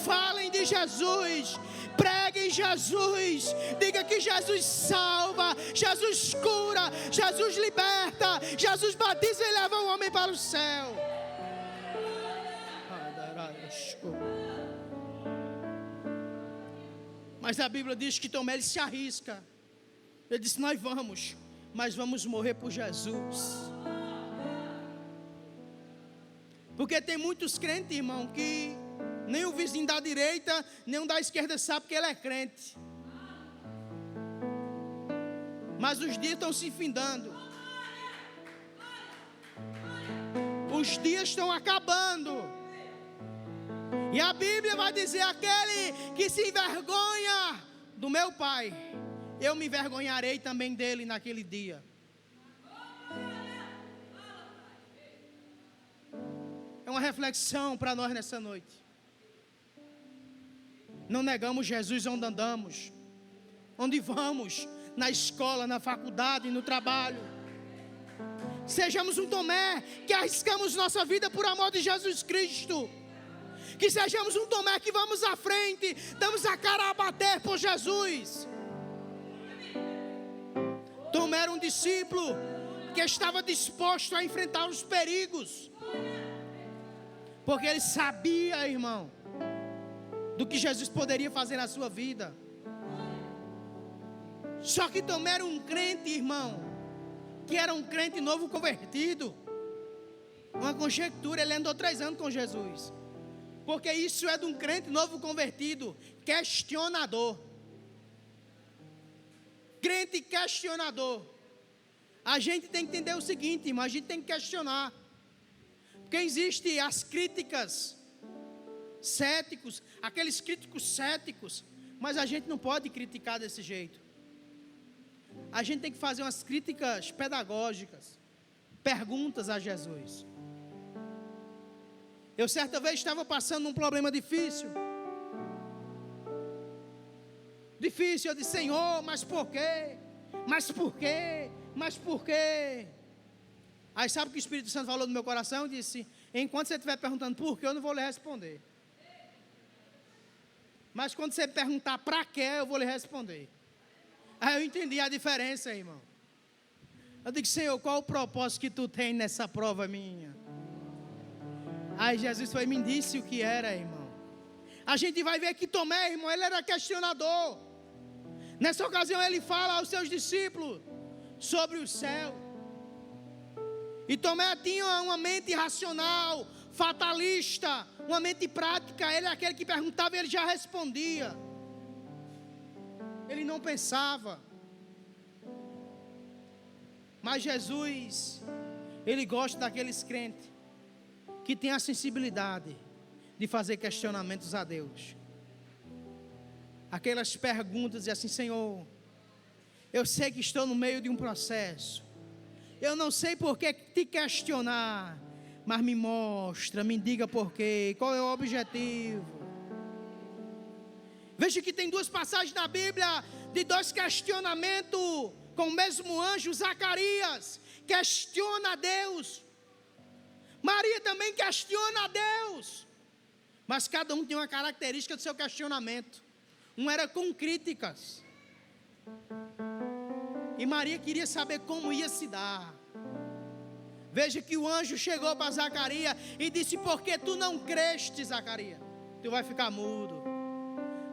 Falem de Jesus. Preguem Jesus. Diga que Jesus salva, Jesus cura, Jesus liberta, Jesus batiza e leva o homem para o céu. Mas a Bíblia diz que Tomé ele se arrisca. Ele disse: nós vamos, mas vamos morrer por Jesus. Porque tem muitos crentes, irmão, que nem o vizinho da direita, nem o da esquerda sabe que ele é crente. Mas os dias estão se findando. Os dias estão acabando. E a Bíblia vai dizer: aquele que se envergonha do meu Pai, eu me envergonharei também dele naquele dia. É uma reflexão para nós nessa noite. Não negamos Jesus onde andamos, onde vamos, na escola, na faculdade, no trabalho. Sejamos um Tomé que arriscamos nossa vida por amor de Jesus Cristo. Que sejamos um Tomé que vamos à frente, damos a cara a bater por Jesus. Tomé era um discípulo que estava disposto a enfrentar os perigos. Porque ele sabia, irmão, do que Jesus poderia fazer na sua vida. Só que Tomé era um crente, irmão, que era um crente novo convertido. Uma conjectura, ele andou 3 anos com Jesus. Porque isso é de um crente novo convertido, questionador. Crente questionador. A gente tem que entender o seguinte, irmão, a gente tem que questionar. Porque existem as críticas céticos, aqueles críticos céticos, mas a gente não pode criticar desse jeito. A gente tem que fazer umas críticas pedagógicas, perguntas a Jesus. Eu certa vez estava passando um problema difícil. Eu disse: Senhor, mas por quê? Mas por quê? Mas por quê? Aí sabe o que o Espírito Santo falou no meu coração? Disse: enquanto você estiver perguntando por quê, eu não vou lhe responder. Mas quando você perguntar para quê, eu vou lhe responder. Aí eu entendi a diferença, irmão. Eu digo: Senhor, qual o propósito que tu tem nessa prova minha? Aí Jesus foi e me disse o que era, irmão. A gente vai ver que Tomé, irmão, ele era questionador. Nessa ocasião ele fala aos seus discípulos sobre o céu. E Tomé tinha uma mente racional, fatalista, uma mente prática. Ele é aquele que perguntava e ele já respondia. Ele não pensava. Mas Jesus, Ele gosta daqueles crentes que têm a sensibilidade de fazer questionamentos a Deus. Aquelas perguntas e assim: Senhor, eu sei que estou no meio de um processo. Eu não sei por que te questionar, mas me mostra, me diga por quê, qual é o objetivo. Veja que tem duas passagens na Bíblia de dois questionamentos com o mesmo anjo. Zacarias questiona a Deus, Maria também questiona a Deus, mas cada um tem uma característica do seu questionamento. Um era com críticas, e Maria queria saber como ia se dar. Veja que o anjo chegou para Zacarias e disse: porque tu não creste, Zacarias, tu vai ficar mudo.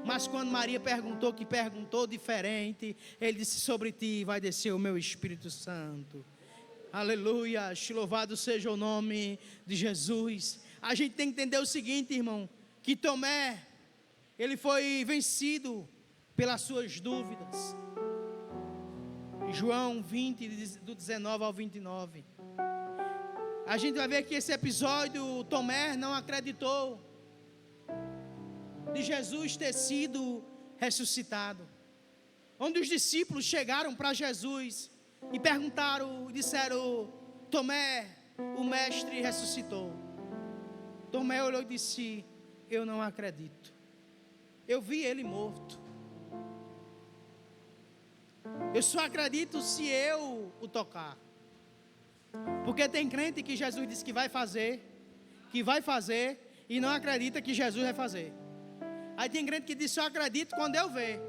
Mas quando Maria perguntou, que perguntou diferente, ele disse: sobre ti vai descer o meu Espírito Santo. Aleluia, louvado seja o nome de Jesus. A gente tem que entender o seguinte, irmão, que Tomé, ele foi vencido pelas suas dúvidas. João 20, do 19 ao 29. A gente vai ver que esse episódio, Tomé não acreditou de Jesus ter sido ressuscitado. Onde os discípulos chegaram para Jesus e perguntaram, disseram: Tomé, o mestre ressuscitou. Tomé olhou e disse: eu não acredito, eu vi ele morto. Eu só acredito se eu o tocar. Porque tem crente que Jesus disse que vai fazer e não acredita que Jesus vai fazer. Aí tem crente que diz: só acredito quando eu ver.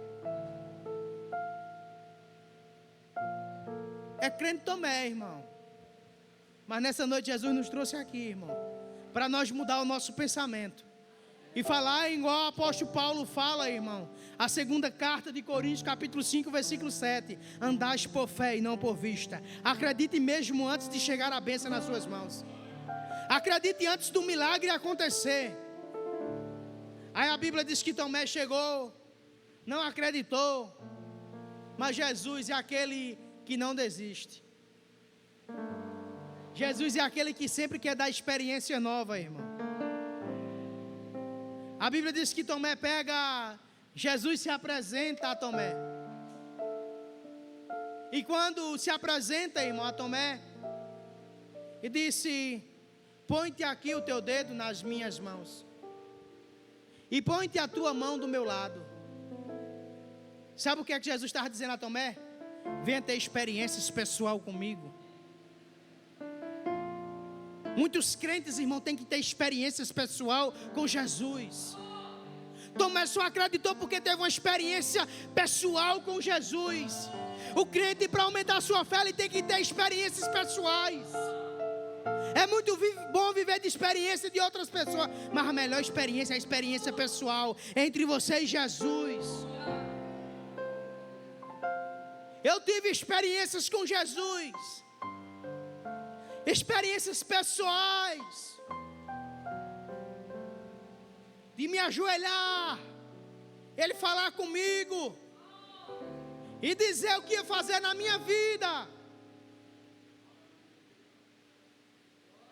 É crente Tomé, irmão. Mas nessa noite Jesus nos trouxe aqui, irmão, para nós mudar o nosso pensamento e falar igual o apóstolo Paulo fala, irmão. A segunda carta de Coríntios, capítulo 5, versículo 7. Andais por fé e não por vista. Acredite mesmo antes de chegar a bênção nas suas mãos. Acredite antes do milagre acontecer. Aí a Bíblia diz que Tomé chegou, não acreditou, mas Jesus é aquele que não desiste. Jesus é aquele que sempre quer dar experiência nova, irmão. A Bíblia diz que Tomé Jesus se apresenta a Tomé. E quando se apresenta, irmão, a Tomé, e disse: põe-te aqui o teu dedo nas minhas mãos, e põe-te a tua mão do meu lado. Sabe o que é que Jesus estava dizendo a Tomé? Venha ter experiências pessoal comigo. Muitos crentes, irmão, têm que ter experiências pessoal com Jesus. Tomé só acreditou porque teve uma experiência pessoal com Jesus. O crente, para aumentar a sua fé, ele tem que ter experiências pessoais. É muito bom viver de experiência de outras pessoas, mas a melhor experiência é a experiência pessoal entre você e Jesus. Eu tive experiências com Jesus, experiências pessoais, de me ajoelhar, Ele falar comigo e dizer o que ia fazer na minha vida.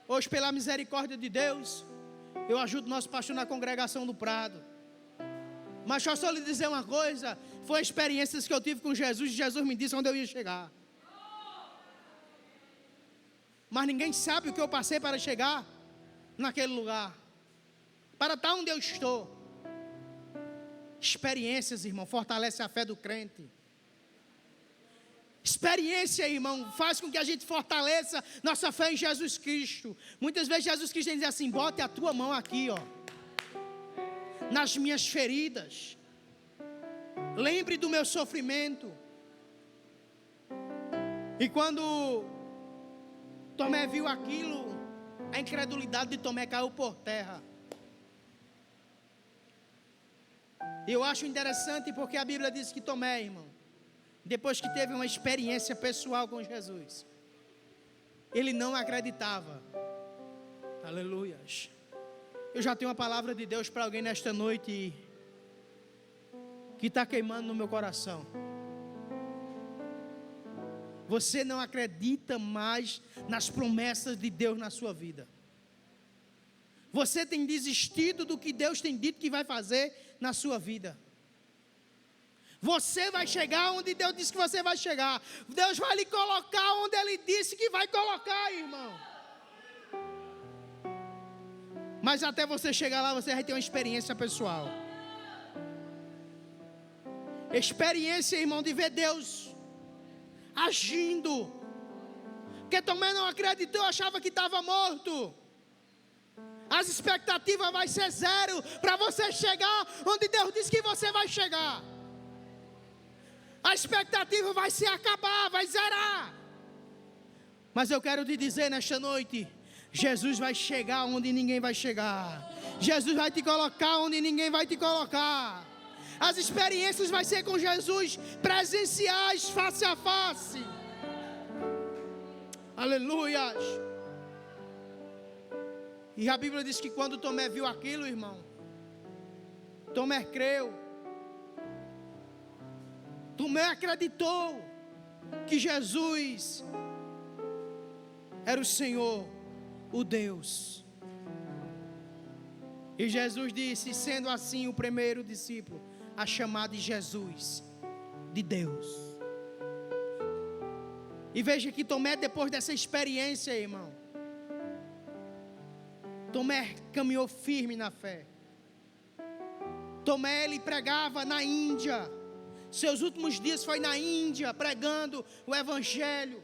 Hoje, pela misericórdia de Deus, eu ajudo nosso pastor na congregação do Prado. Mas só lhe dizer uma coisa: foi experiências que eu tive com Jesus, e Jesus me disse onde eu ia chegar. Mas ninguém sabe o que eu passei para chegar naquele lugar, para estar onde eu estou. Experiências, irmão, fortalece a fé do crente. Experiência, irmão, faz com que a gente fortaleça nossa fé em Jesus Cristo. Muitas vezes Jesus Cristo diz assim: bote a tua mão aqui, ó, nas minhas feridas. Lembre do meu sofrimento. E quando Tomé viu aquilo, a incredulidade de Tomé caiu por terra. Eu acho interessante porque a Bíblia diz que Tomé, irmão, depois que teve uma experiência pessoal com Jesus, ele não acreditava. Aleluias. Eu já tenho uma palavra de Deus para alguém nesta noite que está queimando no meu coração. Você não acredita mais nas promessas de Deus na sua vida. Você tem desistido do que Deus tem dito que vai fazer na sua vida. Você vai chegar onde Deus disse que você vai chegar. Deus vai lhe colocar onde Ele disse que vai colocar, irmão. Mas até você chegar lá, você vai ter uma experiência pessoal. Experiência, irmão, de ver Deus agindo. Porque Tomé não acreditou, achava que estava morto. As expectativas vai ser zero para você chegar onde Deus disse que você vai chegar. A expectativa vai se acabar, vai zerar. Mas eu quero te dizer nesta noite, Jesus vai chegar onde ninguém vai chegar. Jesus vai te colocar onde ninguém vai te colocar. As experiências vai ser com Jesus presenciais, face a face. Aleluias. E a Bíblia diz que quando Tomé viu aquilo, irmão, Tomé creu. Tomé acreditou que Jesus era o Senhor, o Deus. E Jesus disse, sendo assim o primeiro discípulo a chamar de Jesus, de Deus. E veja que Tomé, depois dessa experiência, irmão, Tomé caminhou firme na fé. Tomé, ele pregava na Índia. Seus últimos dias foi na Índia, pregando o Evangelho.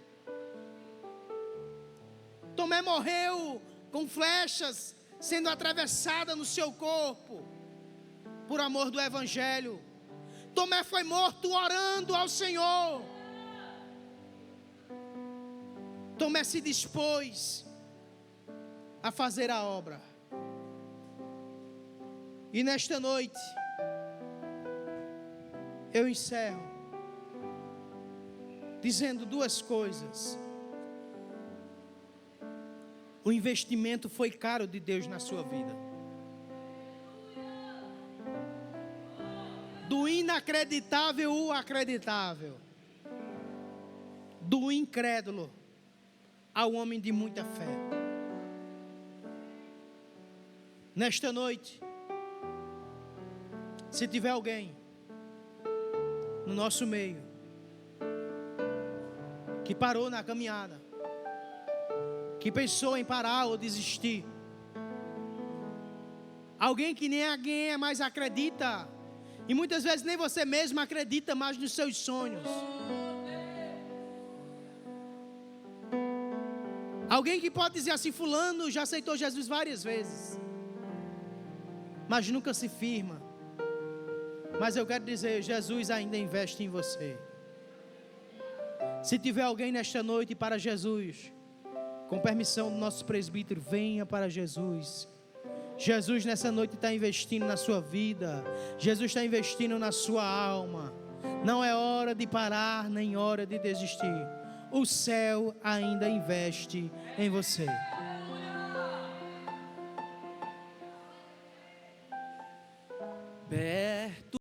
Tomé morreu com flechas sendo atravessada no seu corpo, por amor do Evangelho. Tomé foi morto orando ao Senhor. Tomé se dispôs a fazer a obra. E nesta noite, eu encerro dizendo duas coisas. O investimento foi caro de Deus na sua vida. Do inacreditável o acreditável. Do incrédulo ao homem de muita fé. Nesta noite, se tiver alguém no nosso meio que parou na caminhada, que pensou em parar ou desistir, alguém que nem alguém mais acredita, e muitas vezes nem você mesmo acredita mais nos seus sonhos, alguém que pode dizer assim, fulano já aceitou Jesus várias vezes, mas nunca se firma. Mas eu quero dizer, Jesus ainda investe em você. Se tiver alguém nesta noite para Jesus, com permissão do nosso presbítero, venha para Jesus. Jesus nessa noite está investindo na sua vida. Jesus está investindo na sua alma. Não é hora de parar, nem hora de desistir. O céu ainda investe em você.